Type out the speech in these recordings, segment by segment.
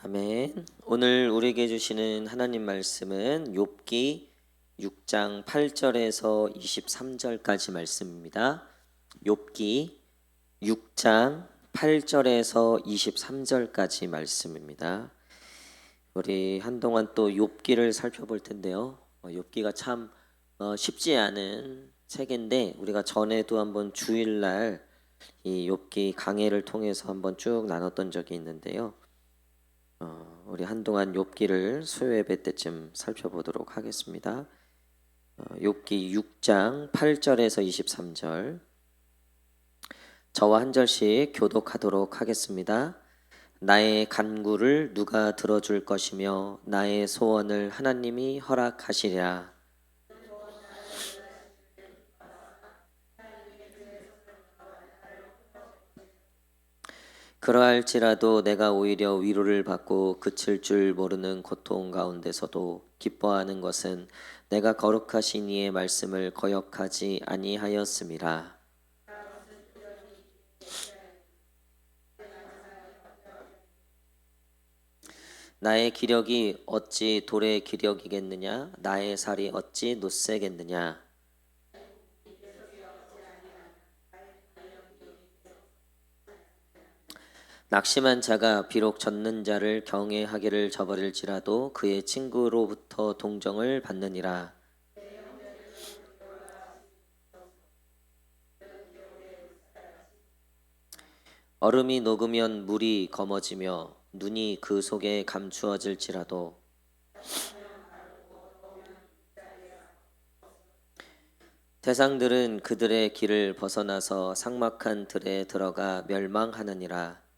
아멘. 오늘 우리에게 주시는 하나님 말씀은 욥기 6장 8절에서 23절까지 말씀입니다. 욥기 6장 8절에서 23절까지 말씀입니다. 우리 한동안 또 욥기를 살펴볼 텐데요. 욥기가 참 쉽지 않은 책인데 우리가 전에도 한번 주일날 이 욥기 강해를 통해서 한번 쭉 나눴던 적이 있는데요. 우리 한동안 욥기를 수요 예배 때쯤 살펴보도록 하겠습니다. 욥기 6장 8절에서 23절 저와 한 절씩 교독하도록 하겠습니다. 나의 간구를 누가 들어줄 것이며 나의 소원을 하나님이 허락하시리라. 그러할지라도 내가 오히려 위로를 받고 그칠 줄 모르는 고통 가운데서도 기뻐하는 것은 내가 거룩하신 이의 말씀을 거역하지 아니하였음이라. 나의 기력이 어찌 돌의 기력이겠느냐? 나의 살이 어찌 놋새겠느냐? 낙심한 자가 비록 젖는 자를 경외하기를 저버릴지라도 그의 친구로부터 동정을 받느니라. 얼음이 녹으면 물이 검어지며 눈이 그 속에 감추어질지라도 태상들은 그들의 길을 벗어나서 삭막한 들에 들어가 멸망하느니라.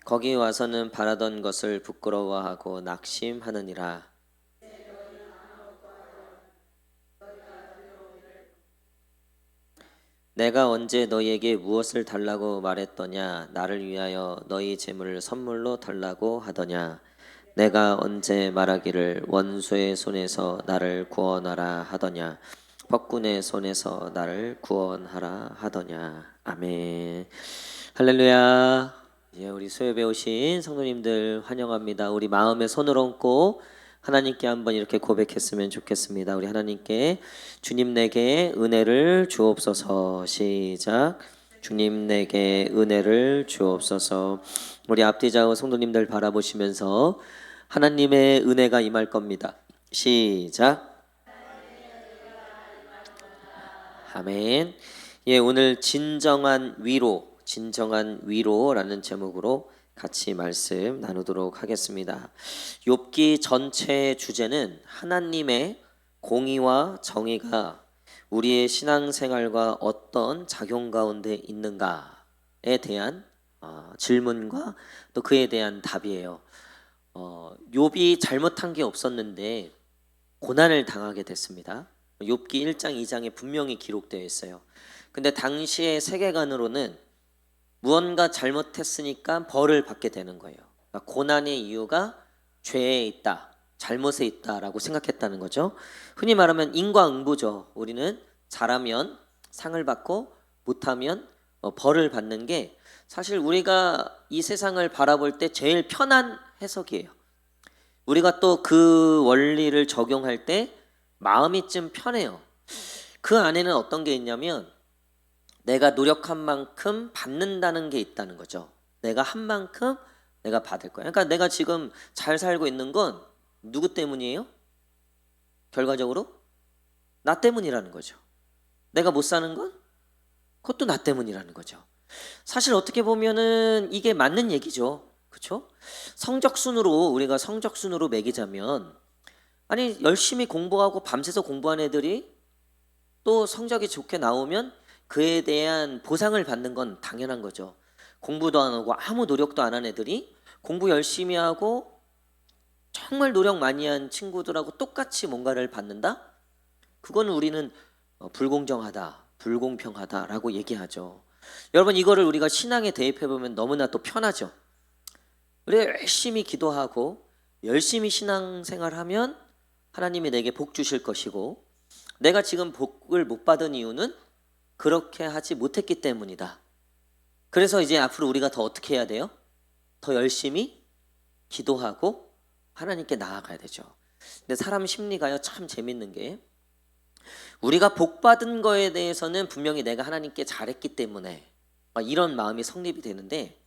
거기 와서는 바라던 것을 부끄러워하고 낙심하느니라. 내가 언제 너희에게 무엇을 달라고 말했더냐? 나를 위하여 너희 재물을 선물로 달라고 하더냐? 내가 언제 말하기를 원수의 손에서 나를 구원하라 하더냐? 폭군의 손에서 나를 구원하라 하더냐? 아멘. 할렐루야. 우리 수요예배 오신 성도님들 환영합니다. 우리 마음에 손을 얹고 하나님께 한번 이렇게 고백했으면 좋겠습니다. 우리 하나님께 주님 내게 은혜를 주옵소서. 시작. 주님 내게 은혜를 주옵소서. 우리 앞뒤 좌우 성도님들 바라보시면서 하나님의 은혜가 임할 겁니다. 시작. 아멘. 오늘 진정한 위로라는 제목으로 같이 말씀 나누도록 하겠습니다. 욥기 전체의 주제는 하나님의 공의와 정의가 우리의 신앙생활과 어떤 작용 가운데 있는가에 대한 질문과 또 그에 대한 답이에요. 욥이 잘못한 게 없었는데 고난을 당하게 됐습니다. 욥기 1장 2장에 분명히 기록되어 있어요. 근데 당시의 세계관으로는 무언가 잘못했으니까 벌을 받게 되는 거예요. 그러니까 고난의 이유가 죄에 있다, 잘못에 있다라고 생각했다는 거죠. 흔히 말하면 인과응보죠. 우리는 잘하면 상을 받고 못하면 벌을 받는 게 사실 우리가 이 세상을 바라볼 때 제일 편한 해석이에요. 우리가 또 그 원리를 적용할 때 마음이 좀 편해요. 그 안에는 어떤 게 있냐면 내가 노력한 만큼 받는다는 게 있다는 거죠. 내가 한 만큼 내가 받을 거야. 그러니까 내가 지금 잘 살고 있는 건 누구 때문이에요? 결과적으로 나 때문이라는 거죠. 내가 못 사는 건 그것도 나 때문이라는 거죠. 사실 어떻게 보면은 이게 맞는 얘기죠. 그렇죠? 우리가 성적순으로 매기자면 아니 열심히 공부하고 밤새서 공부한 애들이 또 성적이 좋게 나오면 그에 대한 보상을 받는 건 당연한 거죠. 공부도 안 하고 아무 노력도 안 한 애들이 공부 열심히 하고 정말 노력 많이 한 친구들하고 똑같이 뭔가를 받는다? 그거는 우리는 불공정하다, 불공평하다라고 얘기하죠. 여러분 이거를 우리가 신앙에 대입해 보면 너무나 또 편하죠. 우리가 열심히 기도하고 열심히 신앙생활하면 하나님이 내게 복 주실 것이고 내가 지금 복을 못 받은 이유는 그렇게 하지 못했기 때문이다. 그래서 이제 앞으로 우리가 더 어떻게 해야 돼요? 더 열심히 기도하고 하나님께 나아가야 되죠. 근데 사람 심리가요, 참 재밌는 게, 우리가 복 받은 거에 대해서는 분명히 내가 하나님께 잘했기 때문에 이런 마음이 성립이 되는데,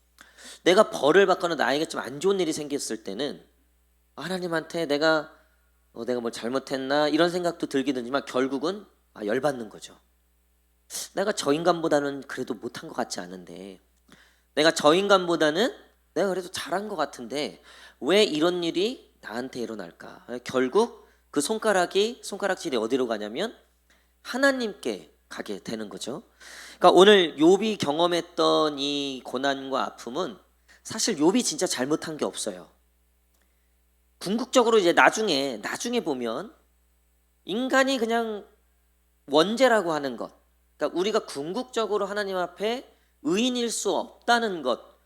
내가 벌을 받거나 나에게 좀 안 좋은 일이 생겼을 때는 하나님한테 내가 뭘 잘못했나 이런 생각도 들게 되지만, 결국은 열받는 거죠. 내가 저 인간보다는 그래도 못한 것 같지 않은데, 내가 저 인간보다는 내가 그래도 잘한 것 같은데 왜 이런 일이 나한테 일어날까? 결국 그 손가락질이 어디로 가냐면 하나님께 가게 되는 거죠. 그러니까 오늘 욥이 경험했던 이 고난과 아픔은 사실 욥이 진짜 잘못한 게 없어요. 궁극적으로 이제 나중에 보면 인간이 그냥 원죄라고 하는 것, 그러니까 우리가 궁극적으로 하나님 앞에 의인일 수 없다는 것,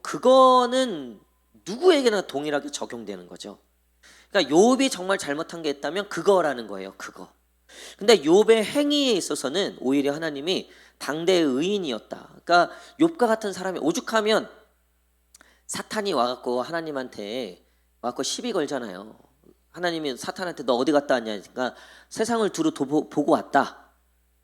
그거는 누구에게나 동일하게 적용되는 거죠. 그러니까 욥이 정말 잘못한 게 있다면 그거라는 거예요. 그거. 근데 욥의 행위에 있어서는 오히려 하나님이 당대의 의인이었다. 그러니까 욥과 같은 사람이 오죽하면 사탄이 와갖고 하나님한테 와갖고 시비 걸잖아요. 하나님이 사탄한테 너 어디 갔다 왔냐니까 세상을 두루 보고 왔다.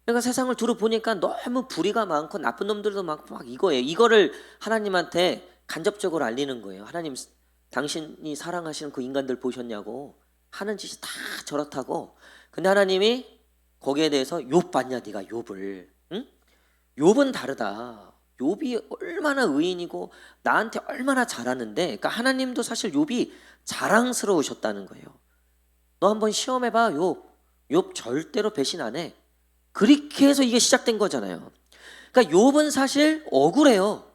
그러니까 세상을 두루 보니까 너무 불의가 많고 나쁜 놈들도 많고 막 이거예요. 이거를 하나님한테 간접적으로 알리는 거예요. 하나님, 당신이 사랑하시는 그 인간들 보셨냐고, 하는 짓이 다 저렇다고. 근데 하나님이 거기에 대해서 욥 봤냐 네가 욥을, 응? 욥은 다르다. 욥이 얼마나 의인이고 나한테 얼마나 잘하는데, 그러니까 하나님도 사실 욥이 자랑스러우셨다는 거예요. 너 한번 시험해봐 욥 절대로 배신 안 해. 그렇게 해서 이게 시작된 거잖아요. 그러니까 욥은 사실 억울해요.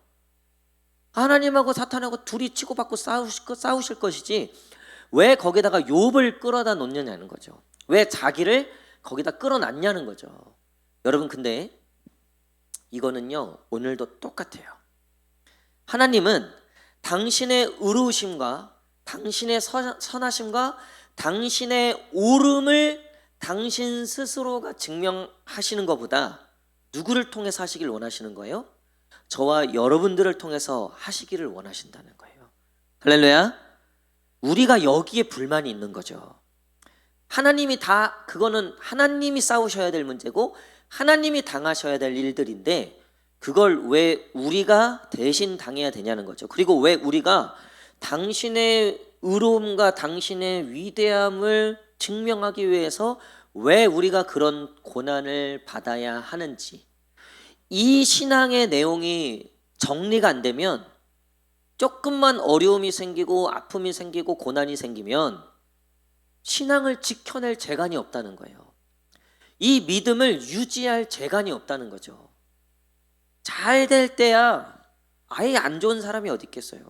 하나님하고 사탄하고 둘이 치고받고 싸우실 것이지 왜 거기다가 욥을 끌어다 놓느냐는 거죠. 왜 자기를 거기다 끌어놨냐는 거죠. 여러분, 근데 이거는요 오늘도 똑같아요. 하나님은 당신의 의로우심과 당신의 선하심과 당신의 옳음을 당신 스스로가 증명하시는 것보다 누구를 통해서 하시길 원하시는 거예요? 저와 여러분들을 통해서 하시기를 원하신다는 거예요. 할렐루야. 우리가 여기에 불만이 있는 거죠. 하나님이 그거는 하나님이 싸우셔야 될 문제고 하나님이 당하셔야 될 일들인데, 그걸 왜 우리가 대신 당해야 되냐는 거죠. 그리고 왜 우리가 당신의 의로움과 당신의 위대함을 증명하기 위해서 왜 우리가 그런 고난을 받아야 하는지, 이 신앙의 내용이 정리가 안 되면, 조금만 어려움이 생기고 아픔이 생기고 고난이 생기면 신앙을 지켜낼 재간이 없다는 거예요. 이 믿음을 유지할 재간이 없다는 거죠. 잘 될 때야 아예 안 좋은 사람이 어디 있겠어요.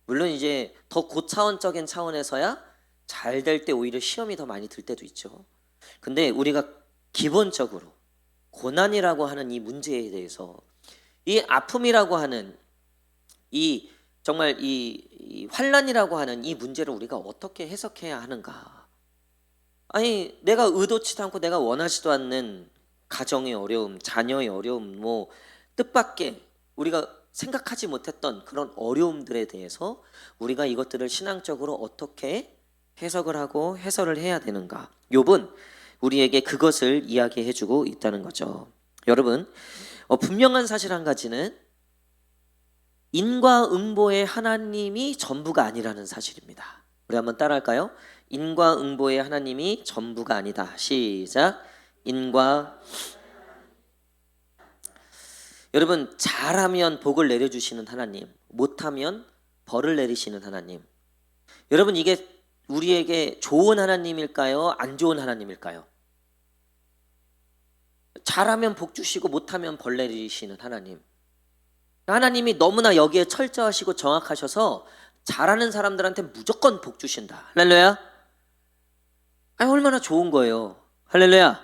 물론 이제 더 고차원적인 차원에서야 잘 될 때 오히려 시험이 더 많이 들 때도 있죠. 근데 우리가 기본적으로 고난이라고 하는 이 문제에 대해서, 이 아픔이라고 하는 이 정말 이 환난이라고 하는 이 문제를 우리가 어떻게 해석해야 하는가? 아니, 내가 의도치도 않고 내가 원하지도 않는 가정의 어려움, 자녀의 어려움, 뭐 뜻밖의 우리가 생각하지 못했던 그런 어려움들에 대해서 우리가 이것들을 신앙적으로 어떻게 해석을 하고 해설을 해야 되는가? 욥은 우리에게 그것을 이야기해주고 있다는 거죠. 여러분, 분명한 사실 한 가지는 인과응보의 하나님이 전부가 아니라는 사실입니다. 우리 한번 따라할까요? 인과응보의 하나님이 전부가 아니다. 시작. 여러분, 잘하면 복을 내려주시는 하나님, 못하면 벌을 내리시는 하나님. 여러분, 이게 우리에게 좋은 하나님일까요? 안 좋은 하나님일까요? 잘하면 복 주시고 못하면 벌 내리시는 하나님. 하나님이 너무나 여기에 철저하시고 정확하셔서 잘하는 사람들한테 무조건 복 주신다. 할렐루야. 아니, 얼마나 좋은 거예요. 할렐루야.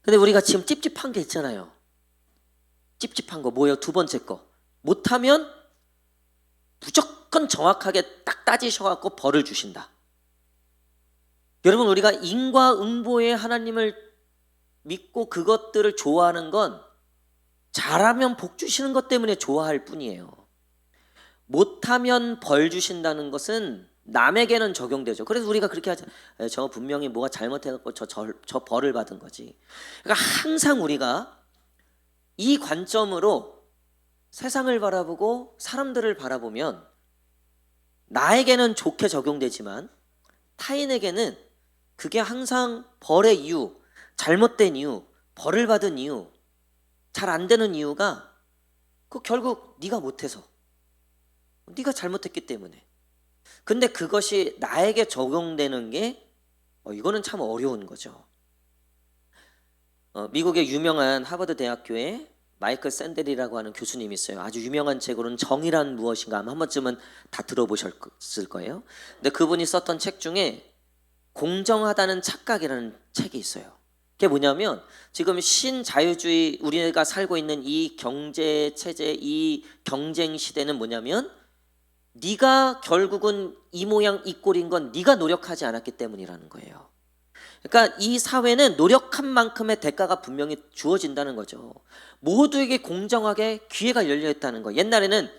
근데 우리가 지금 찝찝한 게 있잖아요. 찝찝한 거 뭐예요? 두 번째 거. 못하면 무조건 정확하게 딱 따지셔갖고 벌을 주신다. 여러분, 우리가 인과응보의 하나님을 믿고 그것들을 좋아하는 건 잘하면 복 주시는 것 때문에 좋아할 뿐이에요. 못하면 벌 주신다는 것은 남에게는 적용되죠. 그래서 우리가 그렇게 하죠. 저 분명히 뭐가 잘못해갖고 저 벌을 받은 거지. 그러니까 항상 우리가 이 관점으로 세상을 바라보고 사람들을 바라보면 나에게는 좋게 적용되지만 타인에게는 그게 항상 벌의 이유, 잘못된 이유, 벌을 받은 이유, 잘 안 되는 이유가 그 결국 네가 못해서, 네가 잘못했기 때문에. 근데 그것이 나에게 적용되는 게 이거는 참 어려운 거죠. 미국의 유명한 하버드 대학교에 마이클 샌델이라고 하는 교수님이 있어요. 아주 유명한 책으로는 정의란 무엇인가 한 번쯤은 다 들어보셨을 거예요. 근데 그분이 썼던 책 중에 공정하다는 착각이라는 책이 있어요. 그게 뭐냐면 지금 신자유주의 우리가 살고 있는 이 경제 체제, 이 경쟁 시대는 뭐냐면 네가 결국은 이 모양 이 꼴인 건 네가 노력하지 않았기 때문이라는 거예요. 그러니까 이 사회는 노력한 만큼의 대가가 분명히 주어진다는 거죠. 모두에게 공정하게 기회가 열려 있다는 거. 옛날에는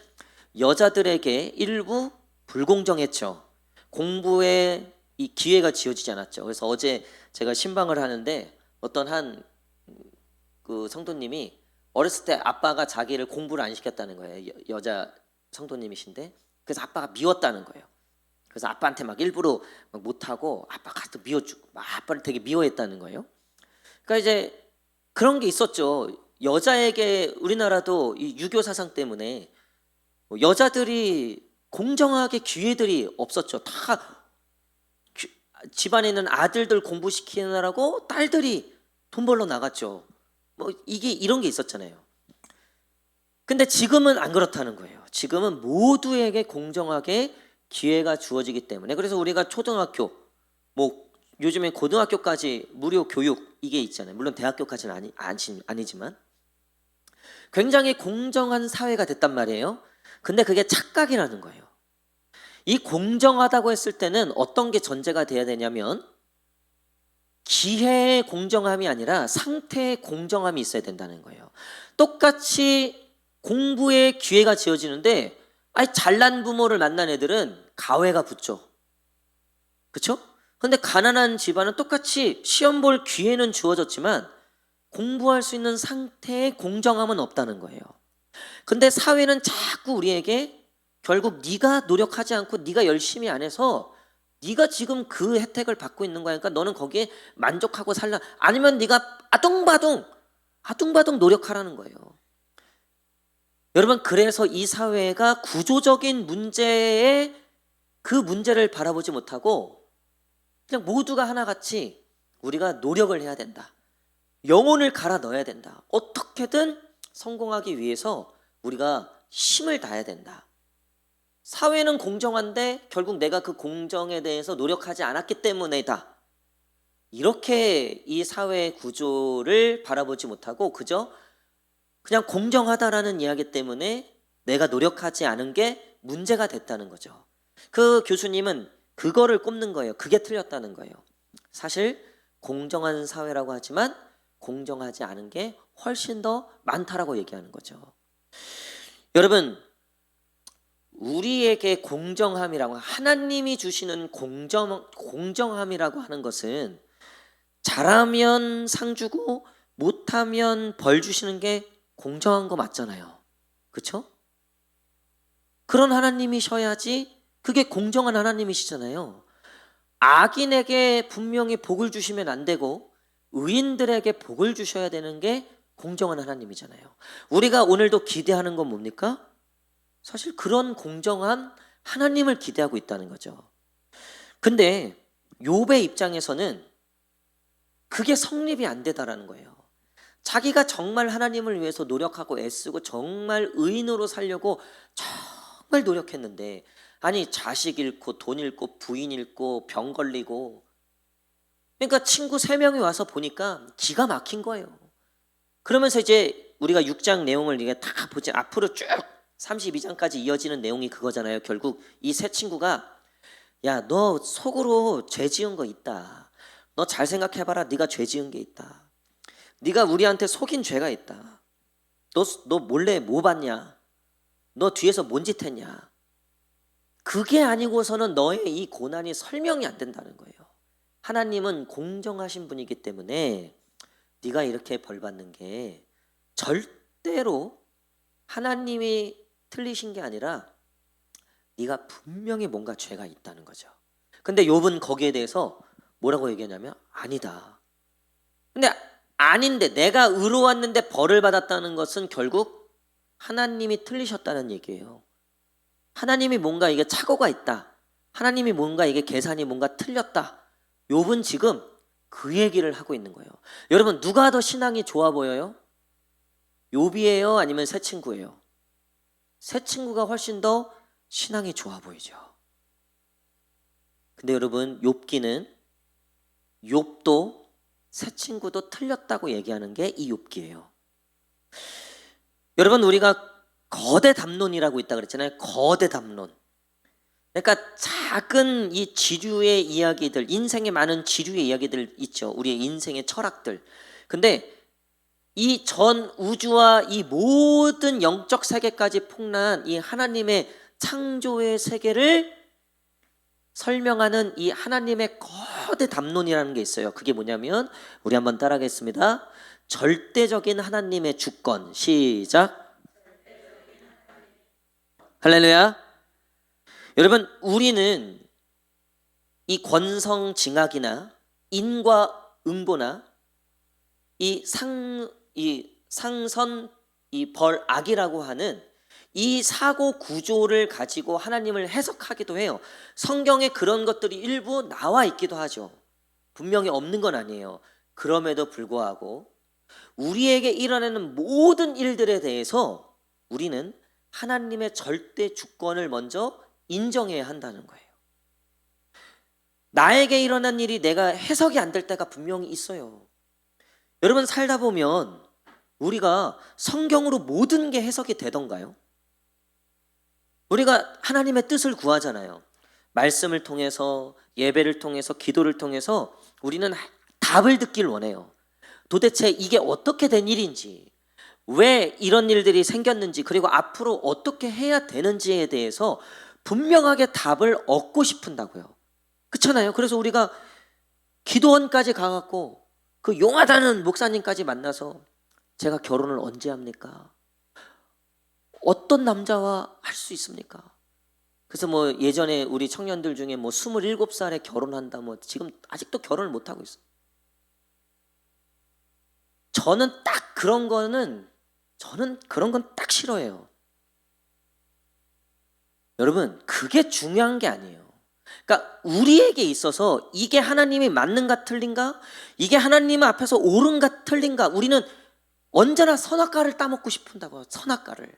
여자들에게 일부 불공정했죠. 공부에 이 기회가 지어지지 않았죠. 그래서 어제 제가 신방을 하는데 어떤 한 그 성도님이 어렸을 때 아빠가 자기를 공부를 안 시켰다는 거예요. 여자 성도님이신데 그래서 아빠가 미웠다는 거예요. 그래서 아빠한테 막 일부러 막 못하고 아빠가 또 미워주고 막 아빠를 되게 미워했다는 거예요. 그러니까 이제 그런 게 있었죠. 여자에게 우리나라도 이 유교 사상 때문에 여자들이 공정하게 기회들이 없었죠. 다 집안에 있는 아들들 공부시키느라고 딸들이 돈 벌러 나갔죠. 뭐 이게 이런 게 있었잖아요. 근데 지금은 안 그렇다는 거예요. 지금은 모두에게 공정하게 기회가 주어지기 때문에 그래서 우리가 초등학교 뭐 요즘에 고등학교까지 무료 교육 이게 있잖아요. 물론 대학교까지는 아니지만 굉장히 공정한 사회가 됐단 말이에요. 근데 그게 착각이라는 거예요. 이 공정하다고 했을 때는 어떤 게 전제가 돼야 되냐면 기회의 공정함이 아니라 상태의 공정함이 있어야 된다는 거예요. 똑같이 공부에 기회가 지어지는데 잘난 부모를 만난 애들은 가회가 붙죠. 그렇죠? 근데 가난한 집안은 똑같이 시험 볼 기회는 주어졌지만 공부할 수 있는 상태의 공정함은 없다는 거예요. 근데 사회는 자꾸 우리에게 결국 네가 노력하지 않고 네가 열심히 안 해서 네가 지금 그 혜택을 받고 있는 거야. 그러니까 너는 거기에 만족하고 살라. 아니면 네가 아둥바둥 노력하라는 거예요. 여러분 그래서 이 사회가 구조적인 문제에 그 문제를 바라보지 못하고 그냥 모두가 하나같이 우리가 노력을 해야 된다. 영혼을 갈아 넣어야 된다. 어떻게든 성공하기 위해서 우리가 힘을 다해야 된다. 사회는 공정한데 결국 내가 그 공정에 대해서 노력하지 않았기 때문이다. 이렇게 이 사회 구조를 바라보지 못하고 그저 그냥 공정하다라는 이야기 때문에 내가 노력하지 않은 게 문제가 됐다는 거죠. 그 교수님은 그거를 꼽는 거예요. 그게 틀렸다는 거예요. 사실 공정한 사회라고 하지만 공정하지 않은 게 훨씬 더 많다라고 얘기하는 거죠. 여러분 우리에게 공정함이라고 하나님이 주시는 공정함이라고 하는 것은 잘하면 상 주고 못하면 벌 주시는 게 공정한 거 맞잖아요. 그렇죠? 그런 하나님이셔야지 그게 공정한 하나님이시잖아요. 악인에게 분명히 복을 주시면 안 되고 의인들에게 복을 주셔야 되는 게 공정한 하나님이잖아요. 우리가 오늘도 기대하는 건 뭡니까? 사실 그런 공정한 하나님을 기대하고 있다는 거죠. 근데 욥의 입장에서는 그게 성립이 안 되다라는 거예요. 자기가 정말 하나님을 위해서 노력하고 애쓰고 정말 의인으로 살려고 정말 노력했는데 아니 자식 잃고 돈 잃고 부인 잃고 병 걸리고 그러니까 친구 3명이 와서 보니까 기가 막힌 거예요. 그러면서 이제 우리가 6장 내용을 이게 다 보지 앞으로 쭉 32장까지 이어지는 내용이 그거잖아요. 결국 이 세 친구가 야, 너 속으로 죄 지은 거 있다. 너 잘 생각해봐라. 네가 죄 지은 게 있다. 네가 우리한테 속인 죄가 있다. 너 몰래 뭐 봤냐? 너 뒤에서 뭔 짓 했냐? 그게 아니고서는 너의 이 고난이 설명이 안 된다는 거예요. 하나님은 공정하신 분이기 때문에 네가 이렇게 벌 받는 게 절대로 하나님이 틀리신 게 아니라 네가 분명히 뭔가 죄가 있다는 거죠. 근데 욥은 거기에 대해서 뭐라고 얘기하냐면 아니다. 근데 아닌데 내가 의로웠는데 벌을 받았다는 것은 결국 하나님이 틀리셨다는 얘기예요. 하나님이 뭔가 이게 착오가 있다. 하나님이 뭔가 이게 계산이 뭔가 틀렸다. 욥은 지금 그 얘기를 하고 있는 거예요. 여러분 누가 더 신앙이 좋아 보여요? 욥이에요? 아니면 새 친구예요? 새 친구가 훨씬 더 신앙이 좋아 보이죠. 근데 여러분 욥기는 욥도 새 친구도 틀렸다고 얘기하는 게 이 욥기예요. 여러분 우리가 거대 담론이라고 있다 그랬잖아요. 거대 담론. 그러니까 작은 이 지류의 이야기들, 인생에 많은 지류의 이야기들 있죠. 우리의 인생의 철학들. 근데 이 전 우주와 이 모든 영적 세계까지 폭락한 이 하나님의 창조의 세계를 설명하는 이 하나님의 거대 담론이라는 게 있어요. 그게 뭐냐면 우리 한번 따라하겠습니다. 절대적인 하나님의 주권. 시작. 할렐루야. 여러분 우리는 이 권성징악이나 인과응보나 이 상선 이 벌악이라고 하는 이 사고 구조를 가지고 하나님을 해석하기도 해요. 성경에 그런 것들이 일부 나와 있기도 하죠. 분명히 없는 건 아니에요. 그럼에도 불구하고 우리에게 일어나는 모든 일들에 대해서 우리는 하나님의 절대 주권을 먼저 인정해야 한다는 거예요. 나에게 일어난 일이 내가 해석이 안 될 때가 분명히 있어요. 여러분 살다 보면 우리가 성경으로 모든 게 해석이 되던가요? 우리가 하나님의 뜻을 구하잖아요. 말씀을 통해서 예배를 통해서 기도를 통해서 우리는 답을 듣길 원해요. 도대체 이게 어떻게 된 일인지, 왜 이런 일들이 생겼는지, 그리고 앞으로 어떻게 해야 되는지에 대해서 분명하게 답을 얻고 싶은다고요. 그렇잖아요. 그래서 우리가 기도원까지 가갖고 그 용하다는 목사님까지 만나서 제가 결혼을 언제 합니까? 어떤 남자와 할 수 있습니까? 그래서 뭐 예전에 우리 청년들 중에 뭐 27살에 결혼한다 뭐 지금 아직도 결혼을 못 하고 있어요. 저는 그런 건 딱 싫어해요. 여러분 그게 중요한 게 아니에요. 그러니까 우리에게 있어서 이게 하나님이 맞는가 틀린가, 이게 하나님 앞에서 옳은가 틀린가, 우리는 언제나 선악과를 따먹고 싶은다고요. 선악과를.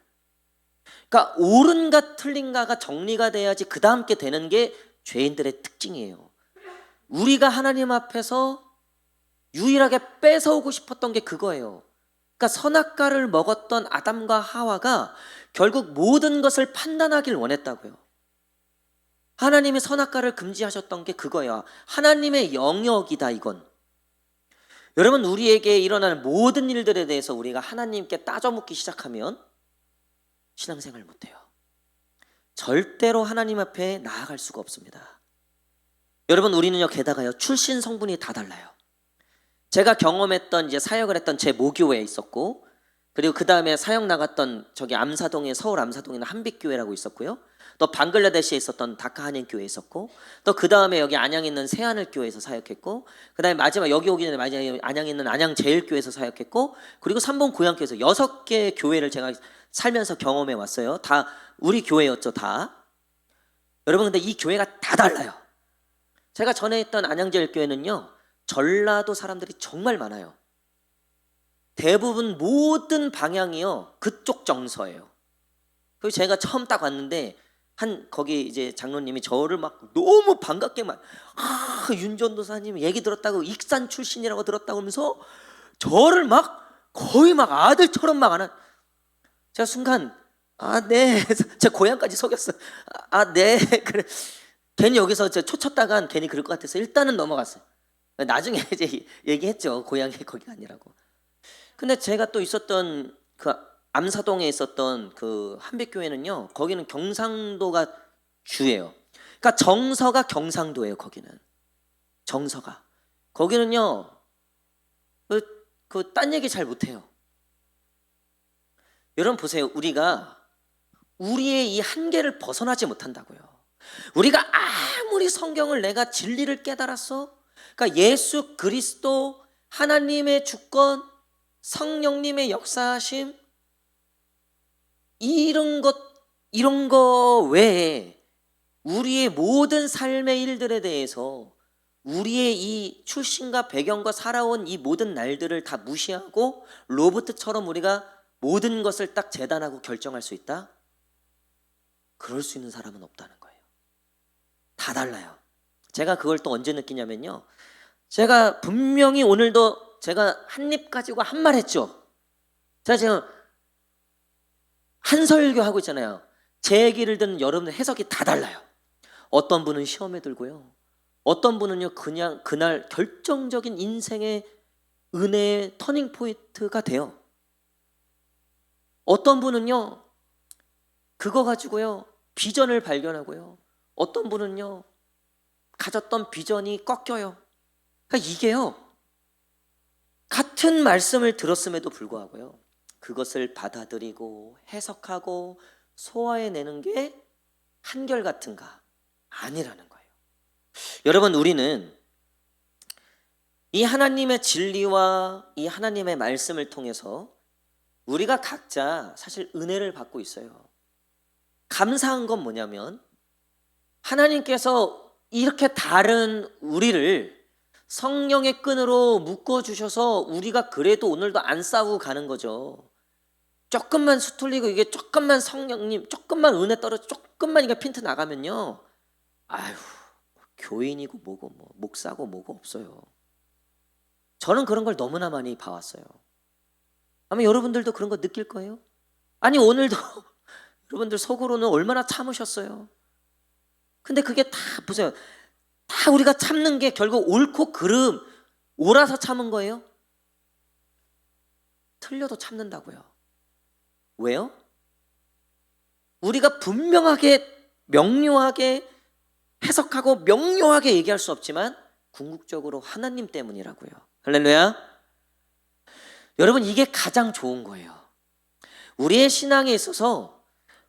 그러니까 옳은가 틀린가가 정리가 돼야지 그 다음 게 되는 게 죄인들의 특징이에요. 우리가 하나님 앞에서 유일하게 뺏어오고 싶었던 게 그거예요. 그러니까 선악과를 먹었던 아담과 하와가 결국 모든 것을 판단하길 원했다고요. 하나님이 선악과를 금지하셨던 게 그거예요. 하나님의 영역이다 이건. 여러분 우리에게 일어나는 모든 일들에 대해서 우리가 하나님께 따져묻기 시작하면 신앙생활 못해요. 절대로 하나님 앞에 나아갈 수가 없습니다. 여러분 우리는요 게다가요 출신 성분이 다 달라요. 제가 경험했던 이제 사역을 했던 제 모교회에 있었고, 그리고 그 다음에 사역 나갔던 저기 암사동에 서울 암사동에 있는 한빛교회라고 있었고요. 또 방글라데시에 있었던 다카 한인교회에 있었고, 또 그 다음에 여기 안양에 있는 새하늘교회에서 사역했고, 그 다음에 마지막 여기 오기 전에 마지막에 안양에 있는 안양제일교회에서 사역했고, 그리고 삼봉 고향교회에서 6개 교회를 제가 살면서 경험해 왔어요. 다 우리 교회였죠 다. 여러분 근데 이 교회가 다 달라요. 제가 전에 있던 안양제일교회는요 전라도 사람들이 정말 많아요. 대부분 모든 방향이요 그쪽 정서예요. 그리고 제가 처음 딱 왔는데 거기 이제 장로님이 저를 막 너무 반갑게 윤전도사님 얘기 들었다고 익산 출신이라고 들었다고 하면서 저를 막 거의 막 아들처럼 막 하는. 제가 순간 네 제 고향까지 속였어요. 네 그래. 괜히 여기서 저 초쳤다간 괜히 그럴 것 같아서 일단은 넘어갔어요. 나중에 이제 얘기했죠. 고향이 거기가 아니라고. 근데 제가 또 있었던 그 암사동에 있었던 그 한빛교회는요, 거기는 경상도가 주예요. 그러니까 정서가 경상도예요. 거기는 정서가. 거기는요, 딴 얘기 잘 못해요. 여러분 보세요. 우리가 우리의 이 한계를 벗어나지 못한다고요. 우리가 아무리 성경을 내가 진리를 깨달았어, 그러니까 예수 그리스도 하나님의 주권, 성령님의 역사하심, 이런 거 외에 우리의 모든 삶의 일들에 대해서 우리의 이 출신과 배경과 살아온 이 모든 날들을 다 무시하고 로봇처럼 우리가 모든 것을 딱 재단하고 결정할 수 있다? 그럴 수 있는 사람은 없다는 거예요. 다 달라요. 제가 그걸 또 언제 느끼냐면요, 제가 분명히 오늘도 제가 한 입 가지고 한 말 했죠. 제가 지금 한 설교 하고 있잖아요. 제 얘기를 듣는 여러분들 해석이 다 달라요. 어떤 분은 시험에 들고요, 어떤 분은요 그냥 그날 결정적인 인생의 은혜의 터닝 포인트가 돼요. 어떤 분은요 그거 가지고요 비전을 발견하고요, 어떤 분은요 가졌던 비전이 꺾여요. 그러니까 이게요, 같은 말씀을 들었음에도 불구하고요, 그것을 받아들이고 해석하고 소화해내는 게 한결같은가? 아니라는 거예요. 여러분, 우리는 이 하나님의 진리와 이 하나님의 말씀을 통해서 우리가 각자 사실 은혜를 받고 있어요. 감사한 건 뭐냐면 하나님께서 이렇게 다른 우리를 성령의 끈으로 묶어주셔서 우리가 그래도 오늘도 안 싸우고 가는 거죠. 조금만 수틀리고 이게 조금만 성령님, 조금만 은혜 떨어져, 조금만 이게 핀트 나가면요, 아유, 교인이고 뭐고 뭐 목사고 뭐고 없어요. 저는 그런 걸 너무나 많이 봐왔어요. 아마 여러분들도 그런 거 느낄 거예요. 아니 오늘도 여러분들 속으로는 얼마나 참으셨어요. 근데 그게 다 보세요. 다 우리가 참는 게 결국 옳고 그름, 옳아서 참은 거예요? 틀려도 참는다고요. 왜요? 우리가 분명하게 명료하게 해석하고 명료하게 얘기할 수 없지만 궁극적으로 하나님 때문이라고요. 할렐루야. 여러분, 이게 가장 좋은 거예요. 우리의 신앙에 있어서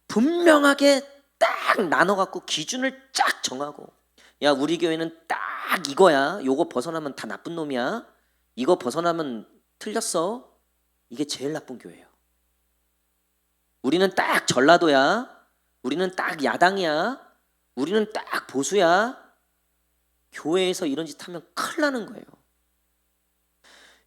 분명하게 딱 나눠갖고 기준을 쫙 정하고, 야, 우리 교회는 딱 이거야. 요거 벗어나면 다 나쁜 놈이야. 이거 벗어나면 틀렸어. 이게 제일 나쁜 교회예요. 우리는 딱 전라도야. 우리는 딱 야당이야. 우리는 딱 보수야. 교회에서 이런 짓 하면 큰일 나는 거예요.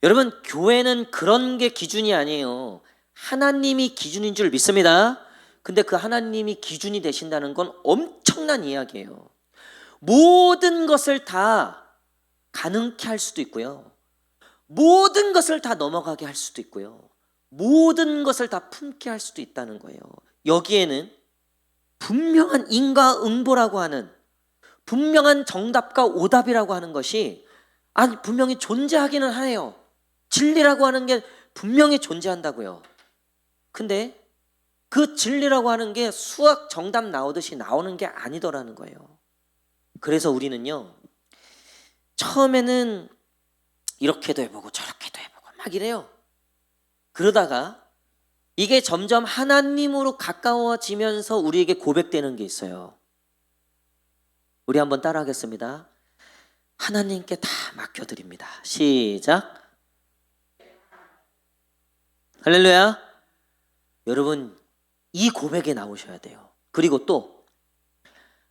여러분, 교회는 그런 게 기준이 아니에요. 하나님이 기준인 줄 믿습니다. 근데 그 하나님이 기준이 되신다는 건 엄청난 이야기예요. 모든 것을 다 가능케 할 수도 있고요, 모든 것을 다 넘어가게 할 수도 있고요, 모든 것을 다 품게 할 수도 있다는 거예요. 여기에는 분명한 인과응보라고 하는, 분명한 정답과 오답이라고 하는 것이 분명히 존재하기는 하네요. 진리라고 하는 게 분명히 존재한다고요. 근데 그 진리라고 하는 게 수학 정답 나오듯이 나오는 게 아니더라는 거예요. 그래서 우리는요, 처음에는 이렇게도 해보고 저렇게도 해보고 막 이래요. 그러다가 이게 점점 하나님으로 가까워지면서 우리에게 고백되는 게 있어요. 우리 한번 따라하겠습니다. 하나님께 다 맡겨드립니다. 시작. 할렐루야. 여러분, 이 고백에 나오셔야 돼요. 그리고 또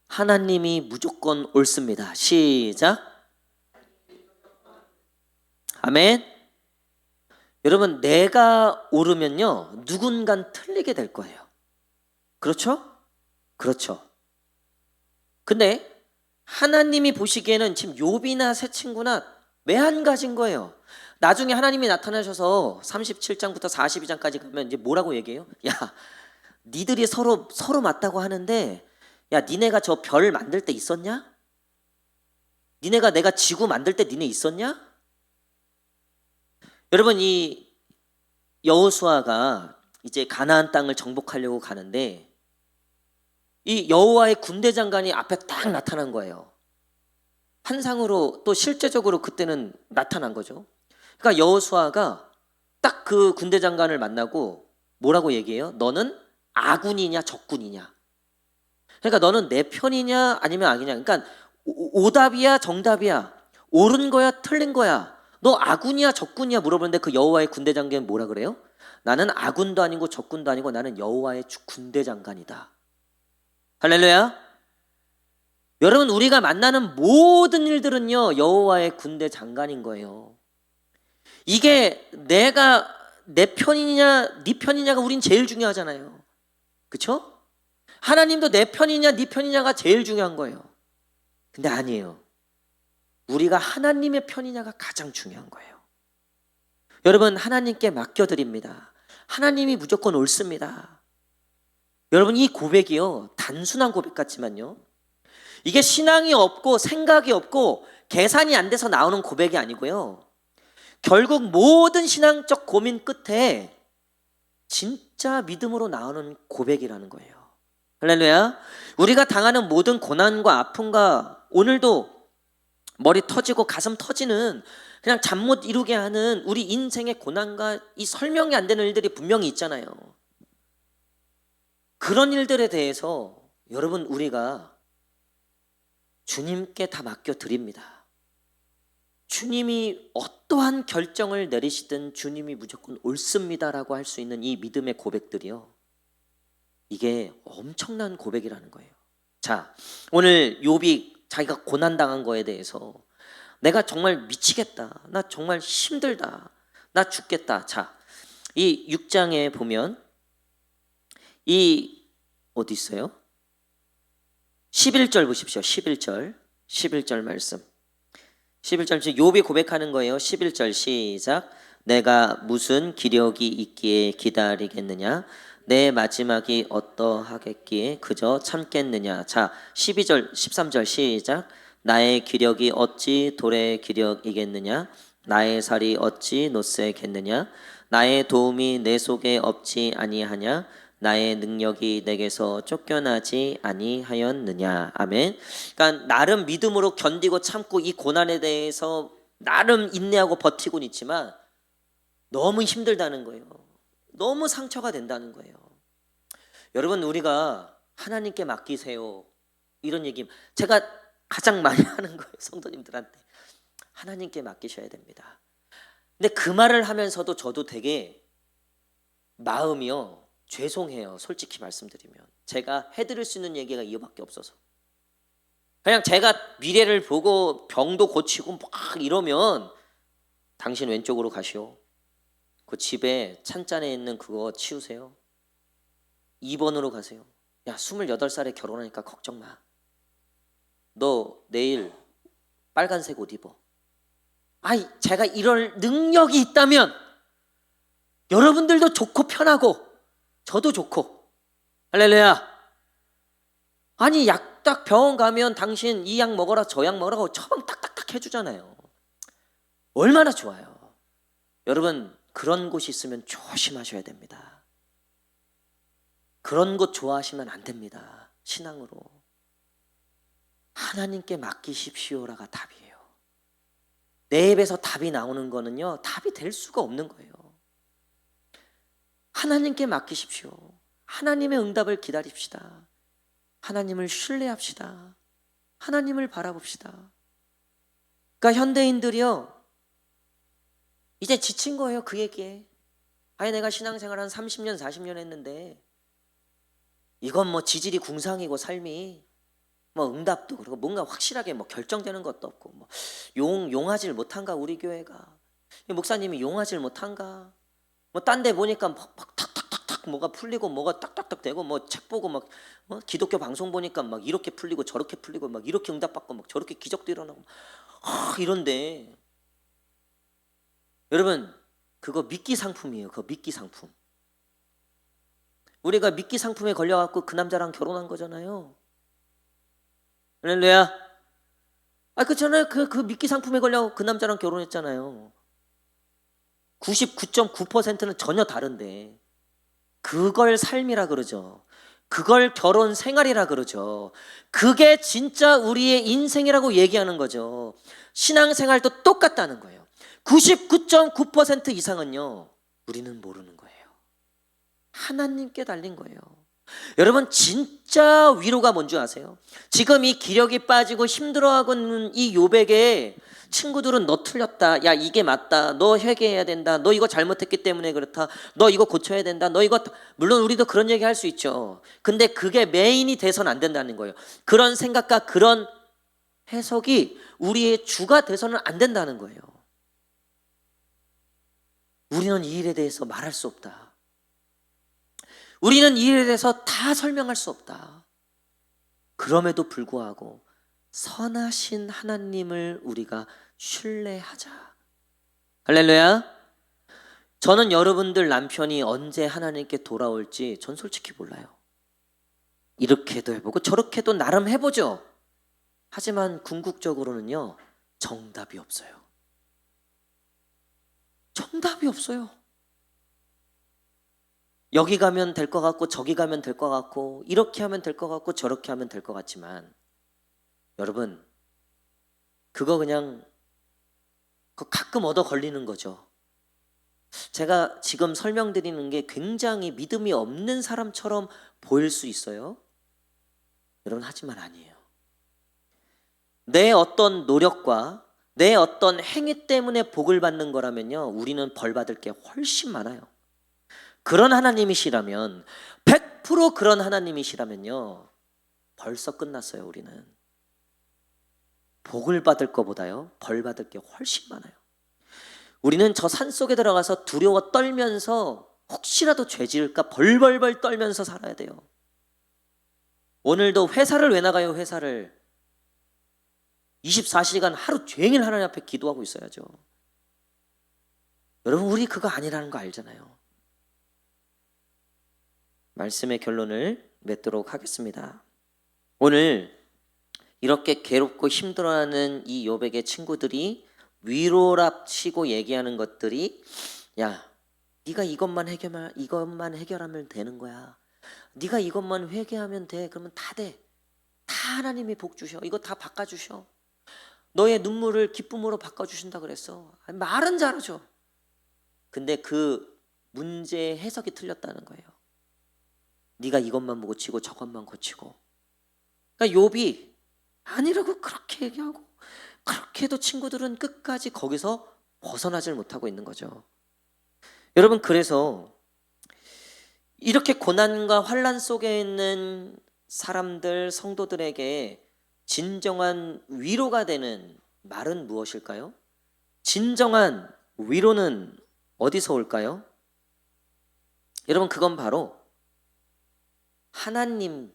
하나님이 무조건 옳습니다. 시작. 아멘. 여러분, 내가 옳으면요 누군간 틀리게 될 거예요. 그렇죠? 그렇죠. 근데 하나님이 보시기에는 지금 욥이나 새 친구나 매한가지인 거예요. 나중에 하나님이 나타나셔서 37장부터 42장까지 가면 이제 뭐라고 얘기해요? 야, 니들이 서로 맞다고 하는데, 야, 니네가 저 별 만들 때 있었냐? 니네가 내가 지구 만들 때 니네 있었냐? 여러분, 이 여호수아가 이제 가나안 땅을 정복하려고 가는데 이 여호와의 군대 장관이 앞에 딱 나타난 거예요. 환상으로 또 실제적으로 그때는 나타난 거죠. 그러니까 여호수아가 딱 그 군대 장관을 만나고 뭐라고 얘기해요? 너는 아군이냐 적군이냐? 그러니까 너는 내 편이냐 아니면 악이냐? 그러니까 오답이야 정답이야? 옳은 거야 틀린 거야? 너 아군이야 적군이야 물어보는데 그 여호와의 군대 장관은 뭐라 그래요? 나는 아군도 아니고 적군도 아니고 나는 여호와의 군대 장관이다. 할렐루야. 여러분 우리가 만나는 모든 일들은요 여호와의 군대 장관인 거예요. 이게 내가 내 편이냐 네 편이냐가 우린 제일 중요하잖아요. 그렇죠? 하나님도 내 편이냐 네 편이냐가 제일 중요한 거예요. 근데 아니에요. 우리가 하나님의 편이냐가 가장 중요한 거예요. 여러분 하나님께 맡겨드립니다. 하나님이 무조건 옳습니다. 여러분 이 고백이요 단순한 고백 같지만요 이게 신앙이 없고 생각이 없고 계산이 안 돼서 나오는 고백이 아니고요 결국 모든 신앙적 고민 끝에 진짜 믿음으로 나오는 고백이라는 거예요. 할렐루야. 우리가 당하는 모든 고난과 아픔과 오늘도 머리 터지고 가슴 터지는 그냥 잠 못 이루게 하는 우리 인생의 고난과 이 설명이 안 되는 일들이 분명히 있잖아요. 그런 일들에 대해서 여러분 우리가 주님께 다 맡겨드립니다. 주님이 어떠한 결정을 내리시든 주님이 무조건 옳습니다라고 할 수 있는 이 믿음의 고백들이요. 이게 엄청난 고백이라는 거예요. 자, 오늘 욥이 자기가 고난당한 거에 대해서 내가 정말 미치겠다. 나 정말 힘들다. 나 죽겠다. 자, 이 6장에 보면 이 어디 있어요? 11절 보십시오. 11절 말씀. 11절 욥이 고백하는 거예요. 11절 시작. 내가 무슨 기력이 있기에 기다리겠느냐? 내 마지막이 어떠하겠기에 그저 참겠느냐? 자, 12절 13절 시작. 나의 기력이 어찌 돌의 기력이겠느냐? 나의 살이 어찌 노쇠겠느냐? 나의 도움이 내 속에 없지 아니하냐? 나의 능력이 내게서 쫓겨나지 아니하였느냐. 아멘. 그러니까 나름 믿음으로 견디고 참고 이 고난에 대해서 나름 인내하고 버티고는 있지만 너무 힘들다는 거예요. 너무 상처가 된다는 거예요. 여러분 우리가 하나님께 맡기세요 이런 얘기 제가 가장 많이 하는 거예요. 성도님들한테 하나님께 맡기셔야 됩니다. 근데 그 말을 하면서도 저도 되게 마음이요 죄송해요. 솔직히 말씀드리면 제가 해드릴 수 있는 얘기가 이거밖에 없어서 그냥 제가 미래를 보고 병도 고치고 막 이러면 당신 왼쪽으로 가시오. 그 집에 찬잔에 있는 그거 치우세요. 2번으로 가세요. 야 28살에 결혼하니까 걱정 마. 너 내일 빨간색 옷 입어. 아이 제가 이럴 능력이 있다면 여러분들도 좋고 편하고 저도 좋고 할렐루야. 아니 약 딱 병원 가면 당신 이 약 먹어라 저 약 먹으라고 처방 딱딱딱 해주잖아요. 얼마나 좋아요. 여러분 그런 곳이 있으면 조심하셔야 됩니다. 그런 곳 좋아하시면 안 됩니다. 신앙으로 하나님께 맡기십시오라가 답이에요. 내 입에서 답이 나오는 거는요 답이 될 수가 없는 거예요. 하나님께 맡기십시오. 하나님의 응답을 기다립시다. 하나님을 신뢰합시다. 하나님을 바라봅시다. 그러니까 현대인들이요 이제 지친 거예요. 그 얘기에. 아니 내가 신앙생활 한 30년 40년 했는데 이건 뭐 지질이 궁상이고 삶이 뭐 응답도 그리고 뭔가 확실하게 뭐 결정되는 것도 없고 뭐 용하질 못한가 우리 교회가. 목사님이 용하질 못한가. 뭐 딴 데 보니까 막 탁탁탁탁 뭐가 풀리고 뭐가 딱딱딱 되고 뭐 책 보고 막 기독교 방송 보니까 막 이렇게 풀리고 저렇게 풀리고 막 이렇게 응답받고 막 저렇게 기적도 일어나고 이런데 여러분 그거 미끼 상품이에요. 그거 미끼 상품. 우리가 미끼 상품에 걸려갖고 그 남자랑 결혼한 거잖아요. 할렐루야. 그렇잖아요. 그 미끼 상품에 걸려갖고 그 남자랑 결혼했잖아요. 99.9%는 전혀 다른데 그걸 삶이라 그러죠. 그걸 결혼 생활이라 그러죠. 그게 진짜 우리의 인생이라고 얘기하는 거죠. 신앙생활도 똑같다는 거예요. 99.9% 이상은요, 우리는 모르는 거예요. 하나님께 달린 거예요. 여러분, 진짜 위로가 뭔지 아세요? 지금 이 기력이 빠지고 힘들어하고 있는 이 요백에 친구들은 너 틀렸다, 야 이게 맞다, 너 회개해야 된다, 너 이거 잘못했기 때문에 그렇다, 너 이거 고쳐야 된다, 너 이거, 물론 우리도 그런 얘기 할 수 있죠. 근데 그게 메인이 돼서는 안 된다는 거예요. 그런 생각과 그런 해석이 우리의 주가 돼서는 안 된다는 거예요. 우리는 이 일에 대해서 말할 수 없다. 우리는 이 일에 대해서 다 설명할 수 없다. 그럼에도 불구하고 선하신 하나님을 우리가 신뢰하자. 할렐루야. 저는 여러분들 남편이 언제 하나님께 돌아올지 전 솔직히 몰라요. 이렇게도 해보고 저렇게도 나름 해보죠. 하지만 궁극적으로는요, 정답이 없어요. 정답이 없어요. 여기 가면 될 것 같고 저기 가면 될 것 같고 이렇게 하면 될 것 같고 저렇게 하면 될 것 같지만, 여러분, 그거 그냥 가끔 얻어 걸리는 거죠. 제가 지금 설명드리는 게 굉장히 믿음이 없는 사람처럼 보일 수 있어요. 여러분, 하지만 아니에요. 내 어떤 노력과 내 어떤 행위 때문에 복을 받는 거라면요, 우리는 벌 받을 게 훨씬 많아요. 그런 하나님이시라면, 100% 그런 하나님이시라면요, 벌써 끝났어요. 우리는 복을 받을 것보다요, 벌 받을 게 훨씬 많아요. 우리는 저 산속에 들어가서 두려워 떨면서 혹시라도 죄 지을까 벌벌벌 떨면서 살아야 돼요. 오늘도 회사를 왜 나가요? 회사를 24시간 하루 종일 하나님 앞에 기도하고 있어야죠. 여러분, 우리 그거 아니라는 거 알잖아요. 말씀의 결론을 맺도록 하겠습니다. 오늘 이렇게 괴롭고 힘들어하는 이 욥의 친구들이 위로랍치고 얘기하는 것들이, 야, 네가 이것만 해결하면 되는 거야. 네가 이것만 회개하면 돼. 그러면 다 돼. 다 하나님이 복 주셔. 이거 다 바꿔주셔. 너의 눈물을 기쁨으로 바꿔주신다 그랬어. 말은 잘하죠. 근데 그 문제의 해석이 틀렸다는 거예요. 네가 이것만 고치고 저것만 고치고. 그러니까 욥이 아니라고 그렇게 얘기하고, 그렇게 해도 친구들은 끝까지 거기서 벗어나질 못하고 있는 거죠. 여러분, 그래서 이렇게 고난과 환난 속에 있는 사람들, 성도들에게 진정한 위로가 되는 말은 무엇일까요? 진정한 위로는 어디서 올까요? 여러분, 그건 바로 하나님,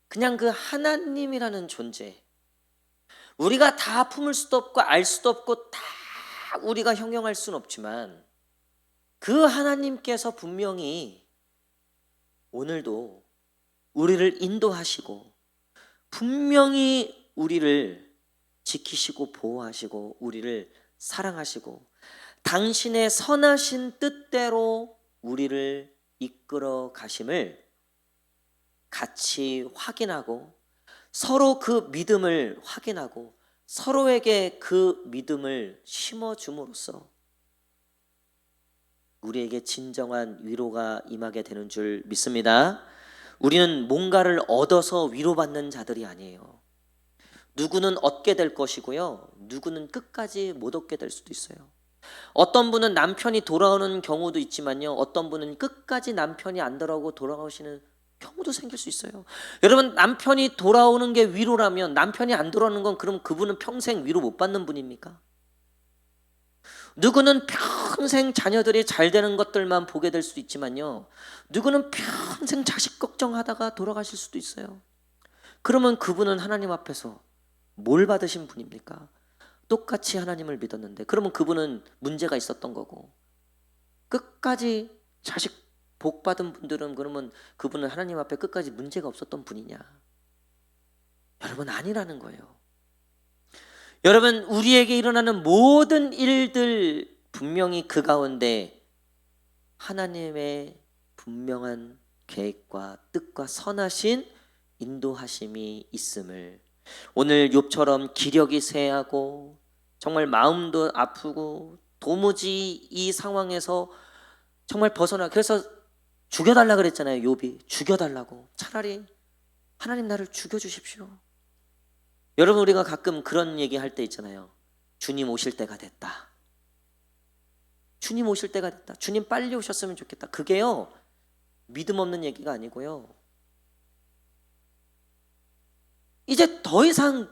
그냥 그 하나님이라는 존재. 우리가 다 품을 수도 없고 알 수도 없고 다 우리가 형용할 수는 없지만, 그 하나님께서 분명히 오늘도 우리를 인도하시고 분명히 우리를 지키시고 보호하시고 우리를 사랑하시고 당신의 선하신 뜻대로 우리를 이끌어 가심을 같이 확인하고, 서로 그 믿음을 확인하고 서로에게 그 믿음을 심어줌으로써 우리에게 진정한 위로가 임하게 되는 줄 믿습니다. 우리는 뭔가를 얻어서 위로받는 자들이 아니에요. 누구는 얻게 될 것이고요, 누구는 끝까지 못 얻게 될 수도 있어요. 어떤 분은 남편이 돌아오는 경우도 있지만요, 어떤 분은 끝까지 남편이 안 돌아오고 돌아오시는 경우도 생길 수 있어요. 여러분, 남편이 돌아오는 게 위로라면 남편이 안 돌아오는 건 그럼 그분은 평생 위로 못 받는 분입니까? 누구는 평생 자녀들이 잘 되는 것들만 보게 될 수도 있지만요, 누구는 평생 자식 걱정하다가 돌아가실 수도 있어요. 그러면 그분은 하나님 앞에서 뭘 받으신 분입니까? 똑같이 하나님을 믿었는데, 그러면 그분은 문제가 있었던 거고, 끝까지 자식 복 받은 분들은 그러면 그분은 하나님 앞에 끝까지 문제가 없었던 분이냐? 여러분, 아니라는 거예요. 여러분, 우리에게 일어나는 모든 일들 분명히 그 가운데 하나님의 분명한 계획과 뜻과 선하신 인도하심이 있음을, 오늘 욥처럼 기력이 쇠하고 정말 마음도 아프고 도무지 이 상황에서 정말 그래서 죽여달라 그랬잖아요. 욥이 죽여달라고. 차라리 하나님 나를 죽여주십시오. 여러분, 우리가 가끔 그런 얘기 할 때 있잖아요. 주님 오실 때가 됐다. 주님 오실 때가 됐다. 주님 빨리 오셨으면 좋겠다. 그게요, 믿음 없는 얘기가 아니고요, 이제 더 이상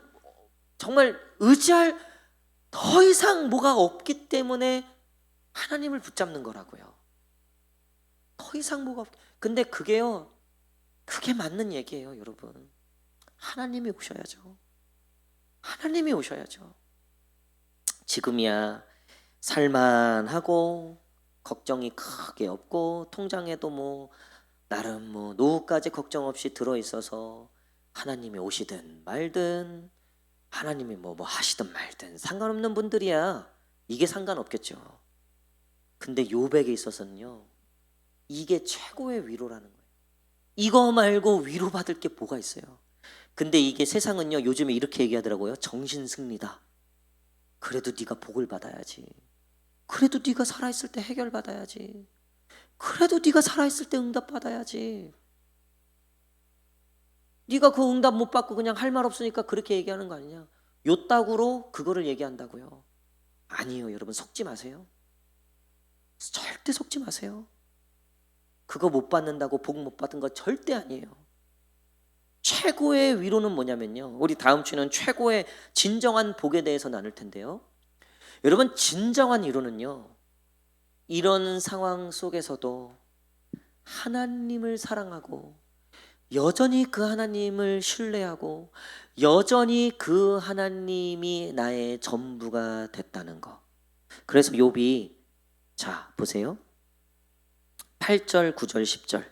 정말 의지할 더 이상 뭐가 없기 때문에 하나님을 붙잡는 거라고요. 더 이상 뭐가 근데 그게요, 그게 맞는 얘기예요. 여러분, 하나님이 오셔야죠. 하나님이 오셔야죠. 지금이야 살만하고 걱정이 크게 없고 통장에도 뭐 나름 뭐 노후까지 걱정 없이 들어있어서 하나님이 오시든 말든 하나님이 뭐 하시든 말든 상관없는 분들이야. 이게 상관없겠죠. 근데 욥에게 있어서는요, 이게 최고의 위로라는 거예요. 이거 말고 위로받을 게 뭐가 있어요. 근데 이게 세상은요, 요즘에 이렇게 얘기하더라고요. 정신승리다. 그래도 네가 복을 받아야지. 그래도 네가 살아있을 때 해결받아야지. 그래도 네가 살아있을 때 응답받아야지. 네가 그 응답 못 받고 그냥 할 말 없으니까 그렇게 얘기하는 거 아니냐. 요따구로 그거를 얘기한다고요. 아니에요. 여러분, 속지 마세요. 절대 속지 마세요. 그거 못 받는다고 복 못 받은 거 절대 아니에요. 최고의 위로는 뭐냐면요, 우리 다음 주는 최고의 진정한 복에 대해서 나눌 텐데요, 여러분, 진정한 위로는요, 이런 상황 속에서도 하나님을 사랑하고 여전히 그 하나님을 신뢰하고 여전히 그 하나님이 나의 전부가 됐다는 거. 그래서 욥이, 자 보세요, 8절 9절 10절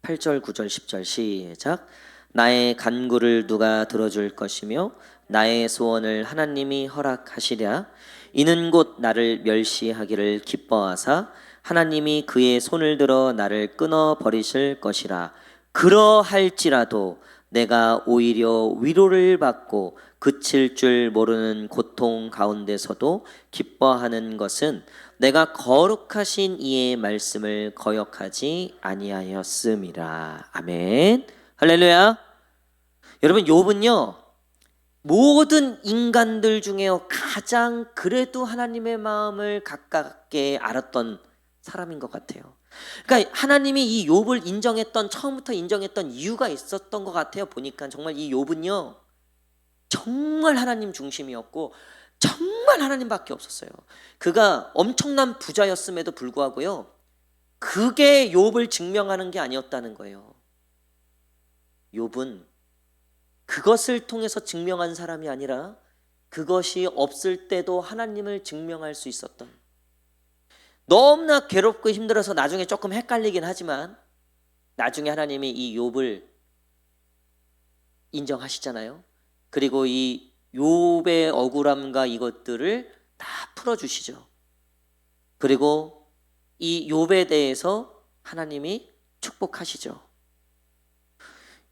8절 9절 10절 시작. 나의 간구를 누가 들어줄 것이며 나의 소원을 하나님이 허락하시랴. 이는 곧 나를 멸시하기를 기뻐하사 하나님이 그의 손을 들어 나를 끊어 버리실 것이라. 그러할지라도 내가 오히려 위로를 받고 그칠 줄 모르는 고통 가운데서도 기뻐하는 것은 내가 거룩하신 이의 말씀을 거역하지 아니하였음이라. 아멘. 할렐루야. 여러분, 욥은요, 모든 인간들 중에 가장 그래도 하나님의 마음을 가깝게 알았던 사람인 것 같아요. 그러니까 하나님이 이 욥을 처음부터 인정했던 이유가 있었던 것 같아요. 보니까 정말 이 욥은요, 정말 하나님 중심이었고 정말 하나님밖에 없었어요. 그가 엄청난 부자였음에도 불구하고요, 그게 욥을 증명하는 게 아니었다는 거예요. 욥은 그것을 통해서 증명한 사람이 아니라 그것이 없을 때도 하나님을 증명할 수 있었던, 너무나 괴롭고 힘들어서 나중에 조금 헷갈리긴 하지만 나중에 하나님이 이 욥을 인정하시잖아요. 그리고 이 욥의 억울함과 이것들을 다 풀어주시죠. 그리고 이 욥에 대해서 하나님이 축복하시죠.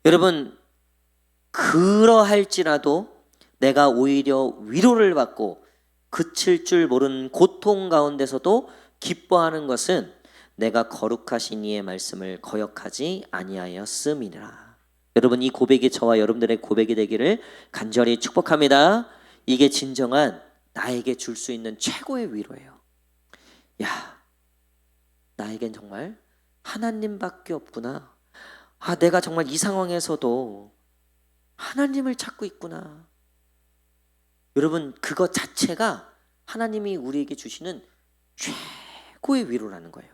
여러분, 그러할지라도 내가 오히려 위로를 받고 그칠 줄 모르는 고통 가운데서도 기뻐하는 것은 내가 거룩하신 이의 말씀을 거역하지 아니하였음이라. 여러분, 이 고백이 저와 여러분들의 고백이 되기를 간절히 축복합니다. 이게 진정한 나에게 줄 수 있는 최고의 위로예요. 야, 나에겐 정말 하나님밖에 없구나. 내가 정말 이 상황에서도 하나님을 찾고 있구나. 여러분, 그것 자체가 하나님이 우리에게 주시는 최고의 위로라는 거예요.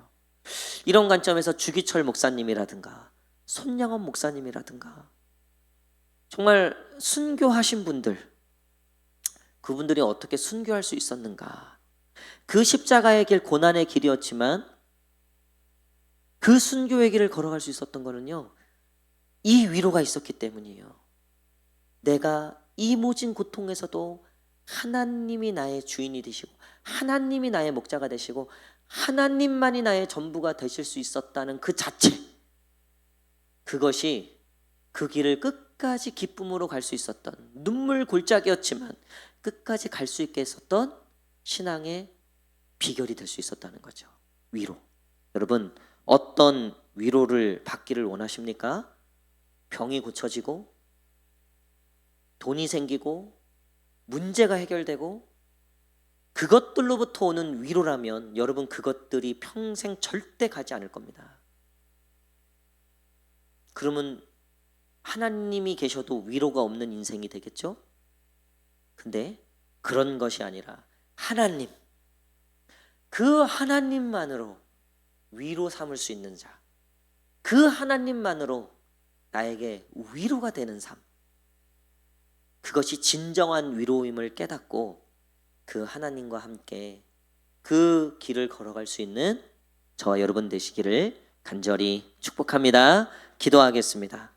이런 관점에서 주기철 목사님이라든가 손양원 목사님이라든가 정말 순교하신 분들, 그분들이 어떻게 순교할 수 있었는가. 그 십자가의 길, 고난의 길이었지만 그 순교의 길을 걸어갈 수 있었던 거는요, 이 위로가 있었기 때문이에요. 내가 이 모진 고통에서도 하나님이 나의 주인이 되시고 하나님이 나의 목자가 되시고 하나님만이 나의 전부가 되실 수 있었다는 그 자체, 그것이 그 길을 끝까지 기쁨으로 갈 수 있었던, 눈물 골짜기였지만 끝까지 갈 수 있게 했었던 신앙의 비결이 될 수 있었다는 거죠. 위로. 여러분, 어떤 위로를 받기를 원하십니까? 병이 고쳐지고 돈이 생기고 문제가 해결되고 그것들로부터 오는 위로라면 여러분, 그것들이 평생 절대 가지 않을 겁니다. 그러면 하나님이 계셔도 위로가 없는 인생이 되겠죠? 근데 그런 것이 아니라 하나님, 그 하나님만으로 위로 삼을 수 있는 자, 그 하나님만으로 나에게 위로가 되는 삶, 그것이 진정한 위로임을 깨닫고 그 하나님과 함께 그 길을 걸어갈 수 있는 저와 여러분 되시기를 간절히 축복합니다. 기도하겠습니다.